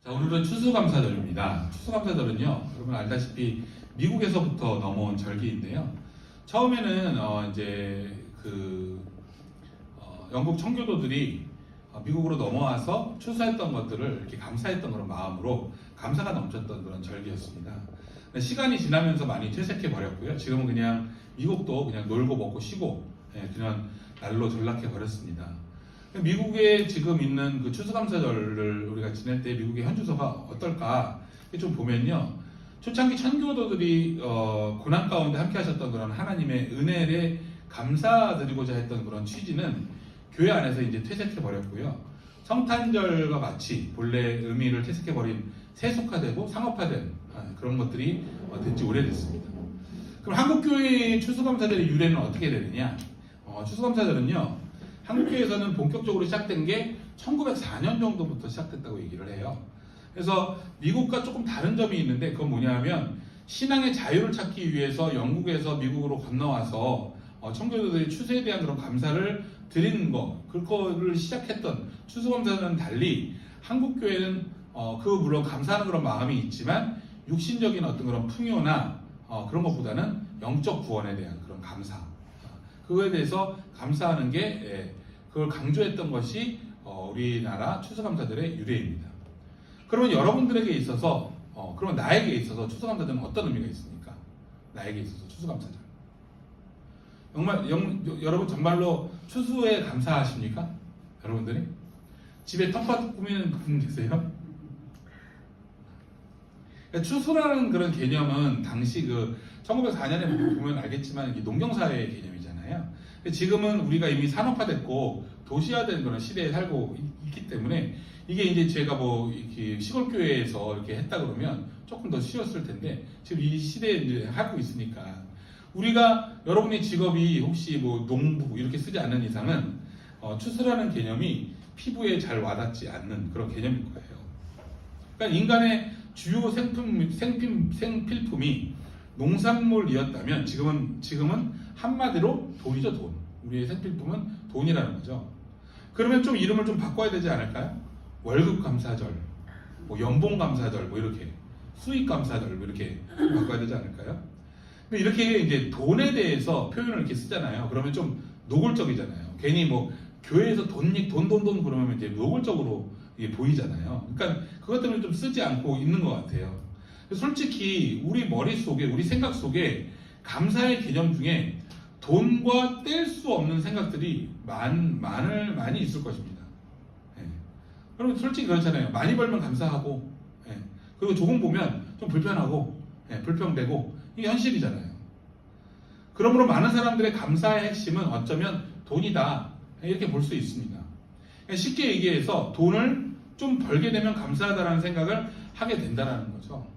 자, 오늘은 추수감사절입니다. 추수감사절은요, 여러분 알다시피 미국에서부터 넘어온 절기인데요. 처음에는 영국 청교도들이 미국으로 넘어와서 추수했던 것들을 이렇게 감사했던 그런 마음으로 감사가 넘쳤던 그런 절기였습니다. 시간이 지나면서 많이 퇴색해 버렸고요. 지금은 그냥 미국도 그냥 놀고 먹고 쉬고 그냥 날로 전락해 버렸습니다. 미국에 지금 있는 그 추수감사절을 우리가 지낼 때 미국의 현주소가 어떨까 좀 보면요, 초창기 천교도들이 고난 가운데 함께 하셨던 그런 하나님의 은혜에 감사드리고자 했던 그런 취지는 교회 안에서 이제 퇴색해 버렸고요. 성탄절과 같이 본래 의미를 퇴색해 버린 세속화되고 상업화된 그런 것들이 된 지 오래됐습니다. 그럼 한국교회의 추수감사절의 유래는 어떻게 되느냐? 추수감사절은요, 한국교회에서는 본격적으로 시작된 게 1904년 정도부터 시작됐다고 얘기를 해요. 그래서 미국과 조금 다른 점이 있는데 그건 뭐냐면, 신앙의 자유를 찾기 위해서 영국에서 미국으로 건너와서 청교도들이 추수에 대한 그런 감사를 드리는 거, 그거를 시작했던 추수감사는 달리 한국교회는 물론 감사하는 그런 마음이 있지만 육신적인 어떤 그런 풍요나 그런 것보다는 영적 구원에 대한 그런 감사, 그거에 대해서 감사하는 게 그걸 강조했던 것이 우리나라 추수감사절의 유래입니다. 그러면 여러분들에게 있어서 그러면 나에게 있어서 추수감사절은 어떤 의미가 있습니까? 나에게 있어서 추수감사절, 정말 여러분 정말로 추수에 감사하십니까? 여러분들이 집에 텃밭 꾸미는 분 계세요? 그러니까 추수라는 그런 개념은 당시 1904년에 보면 알겠지만 이게 농경사회의 개념이잖아요. 지금은 우리가 이미 산업화됐고 도시화된 그런 시대에 살고 있기 때문에 이게 이제 제가 이렇게 시골교회에서 이렇게 했다 그러면 조금 더 쉬웠을 텐데, 지금 이 시대에 이제 하고 있으니까 여러분의 직업이 혹시 농부 이렇게 쓰지 않는 이상은 추수라는 개념이 피부에 잘 와닿지 않는 그런 개념인 거예요. 그러니까 인간의 주요 생필품이 농산물이었다면 지금은 한마디로 돈이죠, 돈. 우리의 생필품은 돈이라는 거죠. 그러면 좀 이름을 좀 바꿔야 되지 않을까요? 월급 감사절, 연봉 감사절, 이렇게 수익 감사절 이렇게 바꿔야 되지 않을까요? 근데 이렇게 이제 돈에 대해서 표현을 이렇게 쓰잖아요. 그러면 좀 노골적이잖아요. 괜히 교회에서 돈 그러면 이제 노골적으로 이게 보이잖아요. 그러니까 그것 때문에 좀 쓰지 않고 있는 것 같아요. 솔직히 우리 머릿속에, 우리 생각 속에 감사의 개념 중에 돈과 뗄 수 없는 생각들이 많이 있을 것입니다. 그러면 솔직히 그렇잖아요. 많이 벌면 감사하고, 그리고 조금 보면 좀 불편하고, 불평되고, 이게 현실이잖아요. 그러므로 많은 사람들의 감사의 핵심은 어쩌면 돈이다, 이렇게 볼 수 있습니다. 쉽게 얘기해서 돈을 좀 벌게 되면 감사하다는 생각을 하게 된다는 거죠.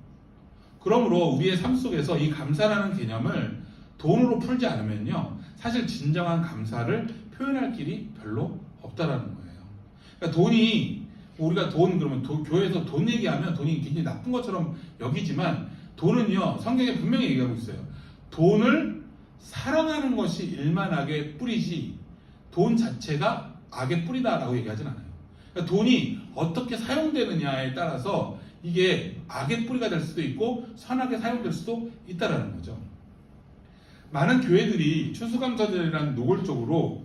그러므로 우리의 삶 속에서 이 감사라는 개념을 돈으로 풀지 않으면요, 사실 진정한 감사를 표현할 길이 별로 없다라는 거예요. 그러니까 우리가 그러면 교회에서 돈 얘기하면 돈이 굉장히 나쁜 것처럼 여기지만, 돈은요, 성경에 분명히 얘기하고 있어요. 돈을 사랑하는 것이 일만하게 뿌리지 돈 자체가 악의 뿌리다라고 얘기하진 않아요. 그러니까 돈이 어떻게 사용되느냐에 따라서 이게 악의 뿌리가 될 수도 있고 선하게 사용될 수도 있다라는 거죠. 많은 교회들이 추수감사절이라는 노골적으로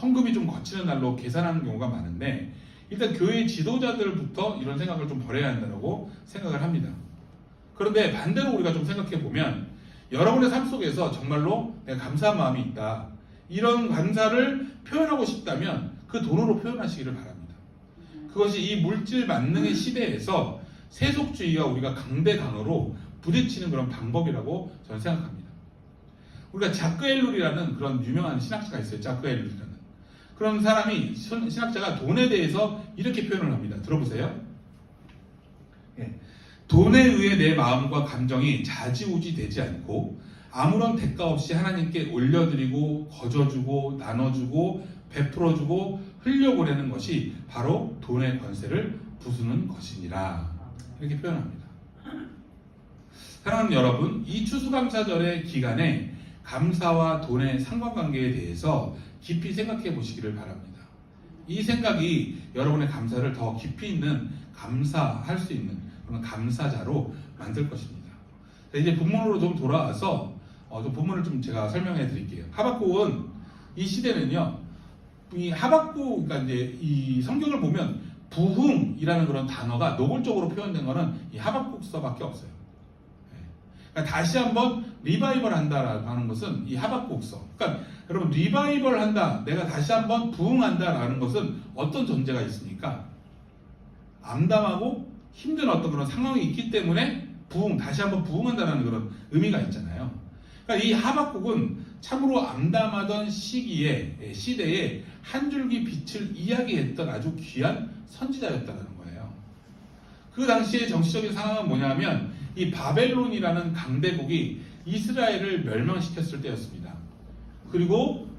헌금이 좀 거치는 날로 계산하는 경우가 많은데, 일단 교회 지도자들부터 이런 생각을 좀 버려야 한다고 생각을 합니다. 그런데 반대로 우리가 좀 생각해 보면, 여러분의 삶 속에서 정말로 내가 감사한 마음이 있다, 이런 감사를 표현하고 싶다면 그 돈으로 표현하시기를 바랍니다. 그것이 이 물질 만능의 시대에서 세속주의와 우리가 강대강으로 부딪히는 그런 방법이라고 저는 생각합니다. 우리가 자크 엘룰이라는 그런 유명한 신학자가 있어요. 자크 엘룰이라는 그런 사람이, 신학자가 돈에 대해서 이렇게 표현을 합니다. 들어보세요. 돈에 의해 내 마음과 감정이 좌지우지 되지 않고 아무런 대가 없이 하나님께 올려드리고 거저주고 나눠주고 베풀어주고 흘려보내는 것이 바로 돈의 권세를 부수는 것이니라, 이렇게 표현합니다. 사랑하는 여러분, 이 추수감사절의 기간에 감사와 돈의 상관관계에 대해서 깊이 생각해 보시기를 바랍니다. 이 생각이 여러분의 감사를 더 깊이 있는 감사할 수 있는 그런 감사자로 만들 것입니다. 자, 이제 본문으로 좀 돌아와서 좀 본문을 좀 제가 설명해 드릴게요. 하박국은 이 시대는요, 이 하박국, 그러니까 이제 이 성경을 보면 부흥이라는 그런 단어가 노골적으로 표현된 거는 이 하박국서밖에 없어요. 그러니까 다시 한번 리바이벌 한다라고 하는 것은 이 하박국서. 그러니까 여러분, 리바이벌 한다, 내가 다시 한번 부흥한다라는 것은 어떤 존재가 있습니까? 암담하고 힘든 어떤 그런 상황이 있기 때문에 다시 한번 부흥한다는 그런 의미가 있잖아요. 그러니까 이 하박국은 참으로 암담하던 시대에 한 줄기 빛을 이야기했던 아주 귀한 선지자였다는 거예요. 그 당시의 정치적인 상황은 뭐냐면 이 바벨론이라는 강대국이 이스라엘을 멸망시켰을 때였습니다. 그리고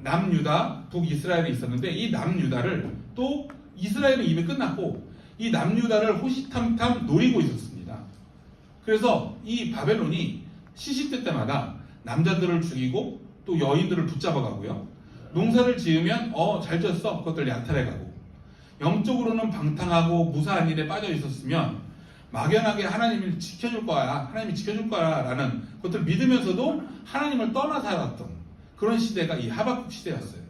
남유다, 북이스라엘이 있었는데 이 남유다를 또 이스라엘은 이미 끝났고 이 남유다를 호시탐탐 노리고 있었습니다. 그래서 이 바벨론이 시시때 때마다 남자들을 죽이고 또 여인들을 붙잡아가고요. 농사를 지으면 잘 졌어, 그것들 약탈해가고, 영적으로는 방탕하고 무사한 일에 빠져 있었으면 막연하게 하나님을 지켜줄 거야, 하나님이 지켜줄 거야 라는 것들을 믿으면서도 하나님을 떠나 살았던 그런 시대가 이 하박국 시대였어요.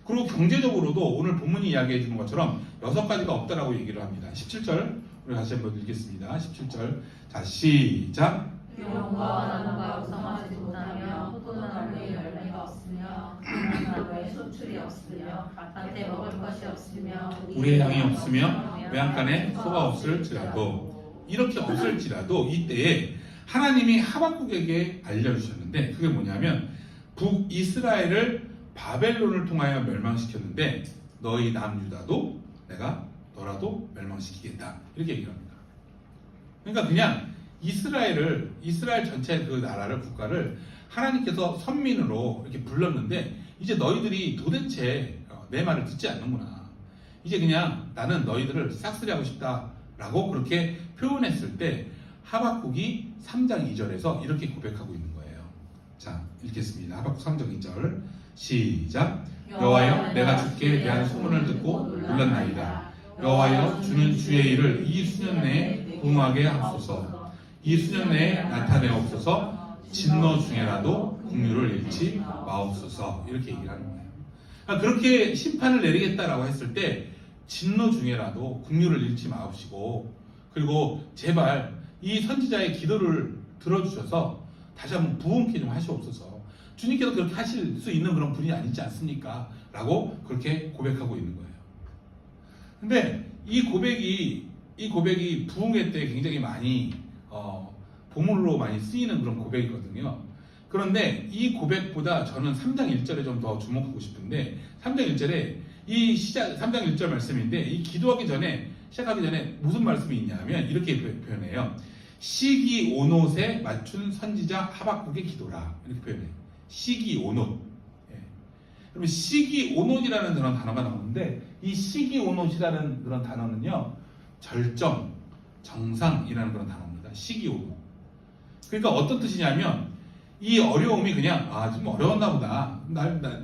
그리고 경제적으로도 오늘 본문이 이야기해 주는 것처럼 6가지가 없다라고 얘기를 합니다. 17절 우리 다시 한번 읽겠습니다. 17절. 자, 시작. 용과 나무가 우성하지 못하며 포도나무에 열매가 없으며 나무에 소출이 없으며 밭에 먹을 것이 없으며 우리의 양이 없으며 외양간에 소가 없을지라도, 이렇게 없을지라도 이때에 하나님이 하박국에게 알려주셨는데, 그게 뭐냐면 북이스라엘을 바벨론을 통하여 멸망시켰는데 너희 남유다도 내가 너라도 멸망시키겠다, 이렇게 얘기를 합니다. 그러니까 그냥 이스라엘 전체 그 나라를, 국가를 하나님께서 선민으로 이렇게 불렀는데 이제 너희들이 도대체 내 말을 듣지 않는구나, 이제 그냥 나는 너희들을 싹쓸이하고 싶다라고 그렇게 표현했을 때 하박국이 3장 2절에서 이렇게 고백하고 있는 거예요. 자, 읽겠습니다. 하박국 3장 2절 시작. 여호와여, 내가 주께 대한 소문을 듣고 놀랐나이다. 여호와여, 주는 주의 일을 이 수년 내에 부응하게 하옵소서. 이 수년 내에 나타내옵소서. 진노 중에라도 국류를 잃지 마옵소서. 이렇게 얘기를 하는 거예요. 그러니까 그렇게 심판을 내리겠다라고 했을 때 진노 중에라도 국류를 잃지 마옵시고, 그리고 제발 이 선지자의 기도를 들어주셔서 다시 한번 부흥케 좀 하시옵소서. 주님께서 그렇게 하실 수 있는 그런 분이 아니지 않습니까? 라고 그렇게 고백하고 있는 거예요. 근데 이 고백이 부흥회 때 굉장히 많이 보물로 많이 쓰이는 그런 고백이거든요. 그런데 이 고백보다 저는 3장 1절에 좀 더 주목하고 싶은데, 3장 1절에 3장 1절 말씀인데, 이 기도하기 전에, 시작하기 전에 무슨 말씀이 있냐면 이렇게 표현해요. 시기 온옷에 맞춘 선지자 하박국의 기도라, 이렇게 표현해요. 시기 온옷. 그러면 시기 온옷이라는 그런 단어가 나오는데, 이 시기 온옷이라는 그런 단어는요, 절정, 정상이라는 그런 단어입니다. 시기 온옷. 그러니까 어떤 뜻이냐면 이 어려움이 그냥 좀 어려웠나 보다.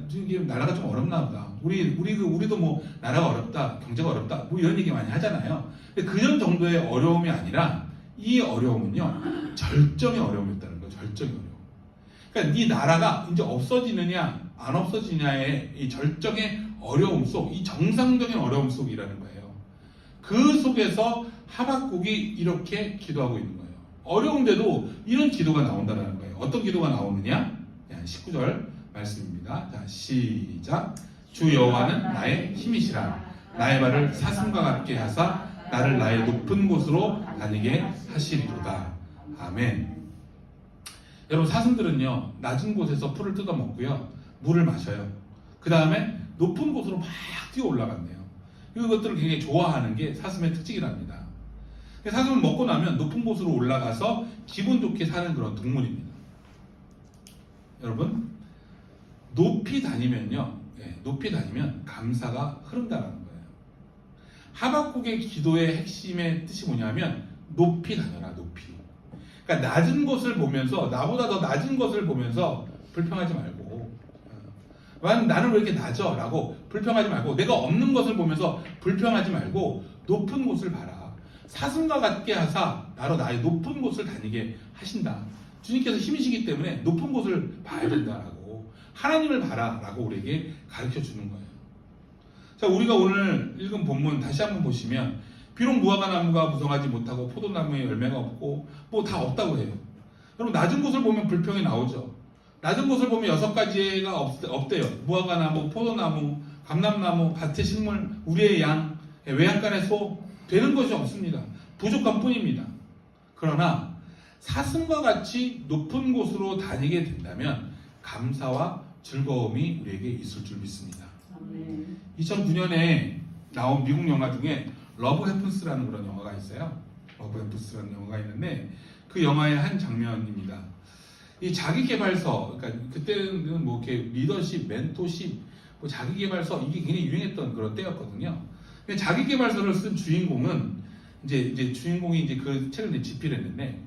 지금 나라가 좀 어렵나 보다. 우리도 뭐 나라가 어렵다, 경제가 어렵다, 뭐 이런 얘기 많이 하잖아요. 근데 그런 정도의 어려움이 아니라 이 어려움은요, 절정의 어려움이었다는 거예요. 절정의 어려움. 그러니까 네 나라가 이제 없어지느냐 안 없어지냐의 이 절정의 어려움 속, 이 정상적인 어려움 속이라는 거예요. 그 속에서 하박국이 이렇게 기도하고 있는 거예요. 어려운데도 이런 기도가 나온다는 거예요. 어떤 기도가 나오느냐? 19절 말씀입니다. 자, 시작. 주 여호와는 나의 힘이시라. 나의 발을 사슴과 같게 하사 나를 나의 높은 곳으로 다니게 하시리로다. 아멘. 여러분, 사슴들은요, 낮은 곳에서 풀을 뜯어 먹고요, 물을 마셔요. 그 다음에 높은 곳으로 막 뛰어 올라간대요. 이것들을 굉장히 좋아하는 게 사슴의 특징이랍니다. 사슴은 먹고 나면 높은 곳으로 올라가서 기분 좋게 사는 그런 동물입니다. 여러분, 높이 다니면 감사가 흐른다는 거예요. 하박국의 기도의 핵심의 뜻이 뭐냐면 높이 다녀라, 높이. 그러니까 낮은 것을 보면서, 나보다 더 낮은 것을 보면서 불평하지 말고, 나는 왜 이렇게 낮아? 라고 불평하지 말고, 내가 없는 것을 보면서 불평하지 말고 높은 곳을 봐라. 사슴과 같게 하사 바로 나의 높은 곳을 다니게 하신다. 주님께서 힘이시기 때문에 높은 곳을 봐야 된다라고, 하나님을 봐라라고 우리에게 가르쳐 주는 거예요. 자, 우리가 오늘 읽은 본문 다시 한번 보시면 비록 무화과 나무가 무성하지 못하고 포도나무에 열매가 없고 뭐 다 없다고 해요. 여러분, 낮은 곳을 보면 불평이 나오죠. 낮은 곳을 보면 6가지가 없대요. 무화과 나무, 포도나무, 감람나무, 밭의 식물, 우리의 양, 외양간의 소, 되는 것이 없습니다. 부족한 뿐입니다. 그러나 사슴과 같이 높은 곳으로 다니게 된다면 감사와 즐거움이 우리에게 있을 줄 믿습니다. 2009년에 나온 미국 영화 중에 러브 해픈스라는 그런 영화가 있어요. 러브 해픈스라는 영화가 있는데 그 영화의 한 장면입니다. 이 자기개발서, 그러니까 그때는 뭐 이렇게 리더십, 멘토십, 뭐 자기개발서 이게 굉장히 유행했던 그런 때였거든요. 근데 자기개발서를 쓴 주인공은 이제 주인공이 이제 그 책을 이제 집필했는데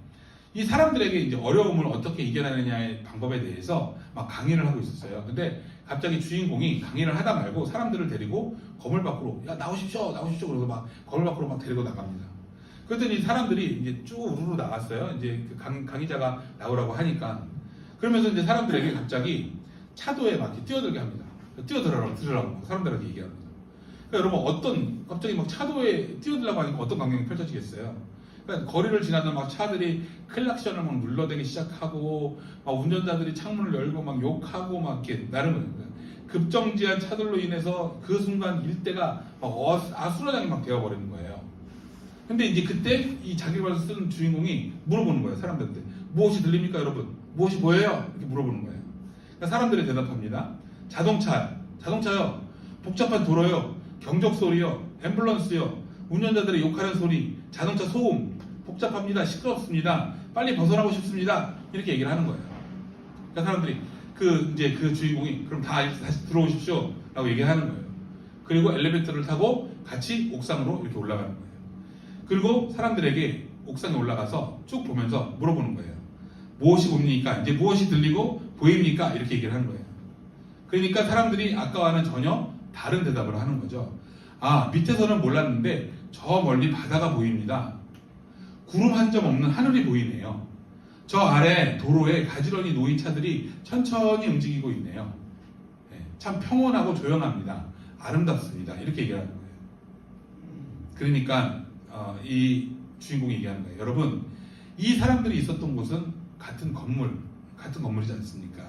이 사람들에게 이제 어려움을 어떻게 이겨내느냐의 방법에 대해서 막 강의를 하고 있었어요. 근데 갑자기 주인공이 강의를 하다 말고 사람들을 데리고 건물 밖으로, 야 나오십시오 그러고 막 건물 밖으로 막 데리고 나갑니다. 그랬더니 사람들이 이제 쭉 우르르 나갔어요. 이제 그 강의자가 나오라고 하니까. 그러면서 이제 사람들에게 갑자기 차도에 막 이렇게 뛰어들게 합니다. 들으라고 사람들한테 얘기합니다. 그러니까 여러분, 갑자기 막 차도에 뛰어들라고 하니까 어떤 광경이 펼쳐지겠어요? 그러니까 거리를 지나다 막 차들이 클락션을 막 눌러대기 시작하고, 막 운전자들이 창문을 열고 막 욕하고 막 이렇게 나르는 거예요. 급정지한 차들로 인해서 그 순간 일대가 막 아수라장이 막 되어버리는 거예요. 근데 이제 그때 이 자기발서 쓰는 주인공이 물어보는 거예요. 사람들한테. 무엇이 들립니까, 여러분? 무엇이 보여요? 이렇게 물어보는 거예요. 그러니까 사람들이 대답합니다. 자동차요. 복잡한 도로요. 경적 소리요. 앰뷸런스요. 운전자들의 욕하는 소리. 자동차 소음. 복잡합니다. 시끄럽습니다. 빨리 벗어나고 싶습니다. 이렇게 얘기를 하는 거예요. 그러니까 사람들이 그 주인공이 그럼 다시 들어오십시오. 라고 얘기를 하는 거예요. 그리고 엘리베이터를 타고 같이 옥상으로 이렇게 올라가는 거예요. 그리고 사람들에게 옥상에 올라가서 쭉 보면서 물어보는 거예요. 무엇이 보입니까? 이제 무엇이 들리고 보입니까? 이렇게 얘기를 하는 거예요. 그러니까 사람들이 아까와는 전혀 다른 대답을 하는 거죠. 아, 밑에서는 몰랐는데 저 멀리 바다가 보입니다. 구름 한 점 없는 하늘이 보이네요. 저 아래 도로에 가지런히 놓인 차들이 천천히 움직이고 있네요. 참 평온하고 조용합니다. 아름답습니다. 이렇게 얘기를 하는 거예요. 그러니까 이 주인공이 얘기하는 거예요. 여러분, 이 사람들이 있었던 곳은 같은 건물이지 않습니까?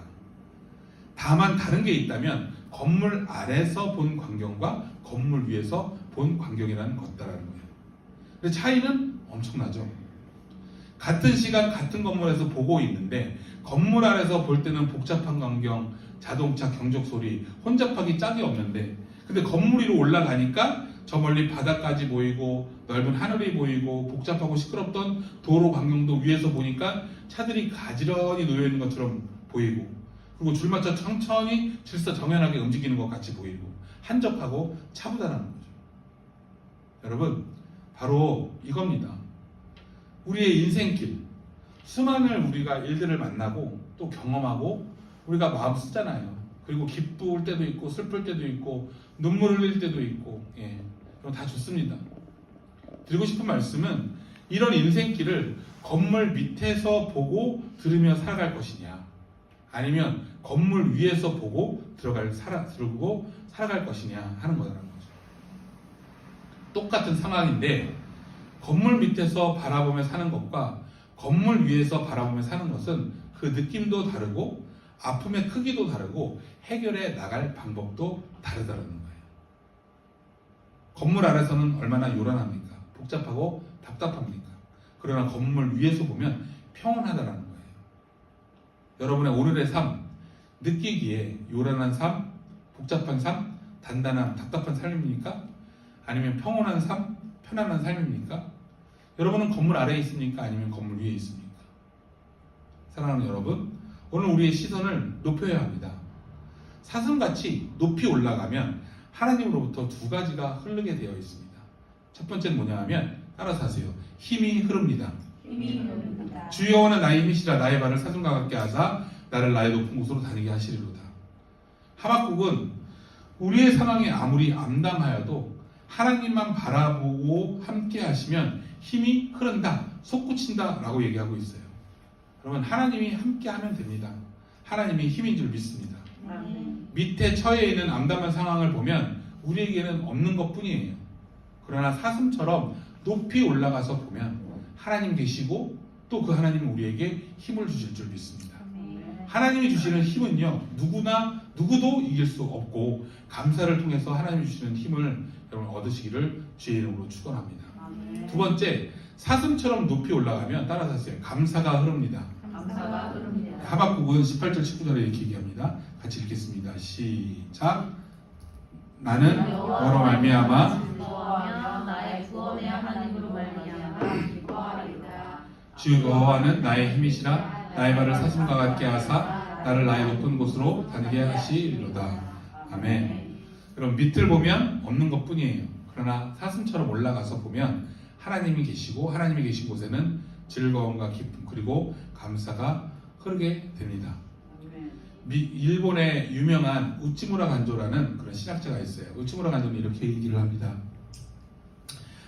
다만 다른 게 있다면 건물 아래서 본 광경과 건물 위에서 본 광경이라는 것다라는 거예요. 근데 차이는 엄청나죠. 같은 시간 같은 건물에서 보고 있는데 건물 아래서 볼 때는 복잡한 광경, 자동차 경적 소리, 혼잡하기 짝이 없는데, 근데 건물 위로 올라가니까 저 멀리 바다까지 보이고 넓은 하늘이 보이고 복잡하고 시끄럽던 도로 광경도 위에서 보니까 차들이 가지런히 놓여 있는 것처럼 보이고, 그리고 줄 맞춰 천천히 질서 정연하게 움직이는 것 같이 보이고 한적하고 차분하다는 거죠. 여러분, 바로 이겁니다. 우리의 인생길, 수많은 우리가 일들을 만나고 또 경험하고 우리가 마음 쓰잖아요. 그리고 기쁠 때도 있고 슬플 때도 있고 눈물을 흘릴 때도 있고, 그럼 다 좋습니다. 드리고 싶은 말씀은 이런 인생길을 건물 밑에서 보고 들으며 살아갈 것이냐, 아니면 건물 위에서 보고 들고 살아갈 것이냐 하는 거라는 거죠. 똑같은 상황인데 건물 밑에서 바라보며 사는 것과 건물 위에서 바라보며 사는 것은 그 느낌도 다르고 아픔의 크기도 다르고 해결해 나갈 방법도 다르다는 거예요. 건물 아래서는 얼마나 요란합니까? 복잡하고 답답합니까? 그러나 건물 위에서 보면 평온하다는 거예요. 여러분의 오늘의 삶, 느끼기에 요란한 삶, 복잡한 삶, 단단한 답답한 삶입니까? 아니면 평온한 삶, 편안한 삶입니까? 여러분은 건물 아래에 있습니까? 아니면 건물 위에 있습니까? 사랑하는 여러분, 오늘 우리의 시선을 높여야 합니다. 사슴같이 높이 올라가면 하나님으로부터 두 가지가 흐르게 되어 있습니다. 첫 번째는 뭐냐 하면, 따라서 하세요. 힘이 흐릅니다. 주 여호와는 나의 힘이시라. 나의 발을 사슴과 같게 하사 나를 나의 높은 곳으로 다니게 하시리로다. 하박국은 우리의 상황이 아무리 암담하여도 하나님만 바라보고 함께 하시면 힘이 흐른다, 솟구친다 라고 얘기하고 있어요. 여러분, 하나님이 함께 하면 됩니다. 하나님이 힘인 줄 믿습니다. 밑에 처해 있는 암담한 상황을 보면 우리에게는 없는 것 뿐이에요. 그러나 사슴처럼 높이 올라가서 보면 하나님 계시고 또 그 하나님은 우리에게 힘을 주실 줄 믿습니다. 하나님이 주시는 힘은요, 누구도 이길 수 없고, 감사를 통해서 하나님이 주시는 힘을 여러분 얻으시기를 주의 이름으로 축원합니다. 두 번째, 사슴처럼 높이 올라가면 따라서 하세요. 감사가 흐릅니다. 감사가 흐릅니다. 하박국은 18절 19절에 이렇게 얘기합니다. 같이 읽겠습니다. 시작. 나는 너로 말미암아 기뻐하며 나의 구원의 하나님으로 말미암아 기뻐하리라. 주 여호와는 나의 힘이시라. 나의 발을 사슴과 같게 하사 나를 나의 높은 곳으로 다니게 하시리로다. 아멘. 그럼 밑을 보면 없는 것 뿐이에요. 그러나 사슴처럼 올라가서 보면 하나님이 계시고, 하나님이 계신 곳에는 즐거움과 기쁨 그리고 감사가 흐르게 됩니다. 일본의 유명한 우치무라 간조라는 그런 신학자가 있어요. 우치무라 간조는 이렇게 얘기를 합니다.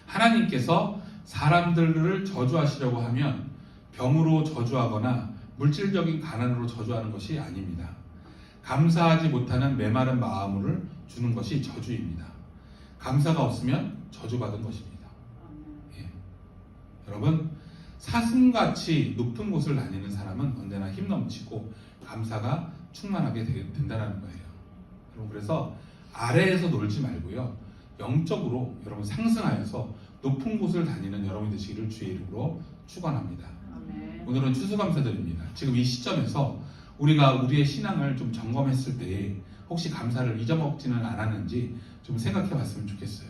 하나님께서 사람들을 저주하시려고 하면 병으로 저주하거나 물질적인 가난으로 저주하는 것이 아닙니다. 감사하지 못하는 메마른 마음을 주는 것이 저주입니다. 감사가 없으면 저주받은 것입니다. 예. 여러분, 사슴같이 높은 곳을 다니는 사람은 언제나 힘 넘치고 감사가 충만하게 된다는 거예요. 여러분, 그래서 아래에서 놀지 말고요, 영적으로 여러분 상승하여서 높은 곳을 다니는 여러분이 되시기를 주의 이름으로 축원합니다. 오늘은 추수감사절입니다. 지금 이 시점에서 우리가 우리의 신앙을 좀 점검했을 때 혹시 감사를 잊어먹지는 않았는지 좀 생각해 봤으면 좋겠어요.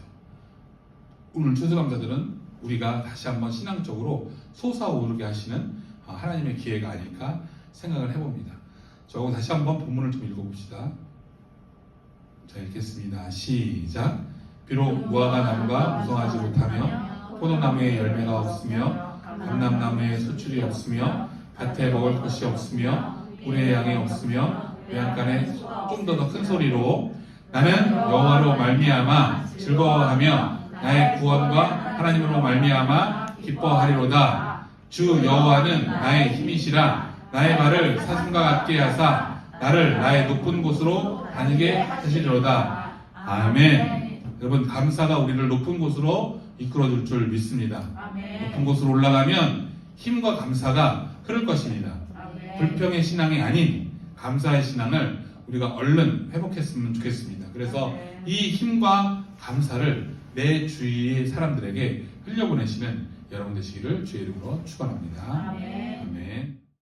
오늘 추수감사절은 우리가 다시 한번 신앙적으로 솟아오르게 하시는 하나님의 기회가 아닐까 생각을 해봅니다. 저하고 다시 한번 본문을 좀 읽어봅시다. 자, 읽겠습니다. 시작. 비록 무화과 나무가 무성하지 못하며 포도나무에 열매가 없으며 감람나무에 수출이 없으며 밭에 먹을 것이 없으며 꿀의 양이 없으며 외양간에 좀 더 큰 소리로 나는 여호와로 말미암아 즐거워하며 나의 구원과 하나님으로 말미암아 기뻐하리로다. 주 여호와는 나의 힘이시라. 나의 발을 사슴과 같게 하사 나를 나의 높은 곳으로 다니게 하시리로다. 아멘. 여러분, 감사가 우리를 높은 곳으로 이끌어줄 줄 믿습니다. 높은 곳으로 올라가면 힘과 감사가 흐를 것입니다. 불평의 신앙이 아닌 감사의 신앙을 우리가 얼른 회복했으면 좋겠습니다. 그래서 이 힘과 감사를 내 주위의 사람들에게 흘려보내시는 여러분 되시기를 주의 이름으로 축원합니다.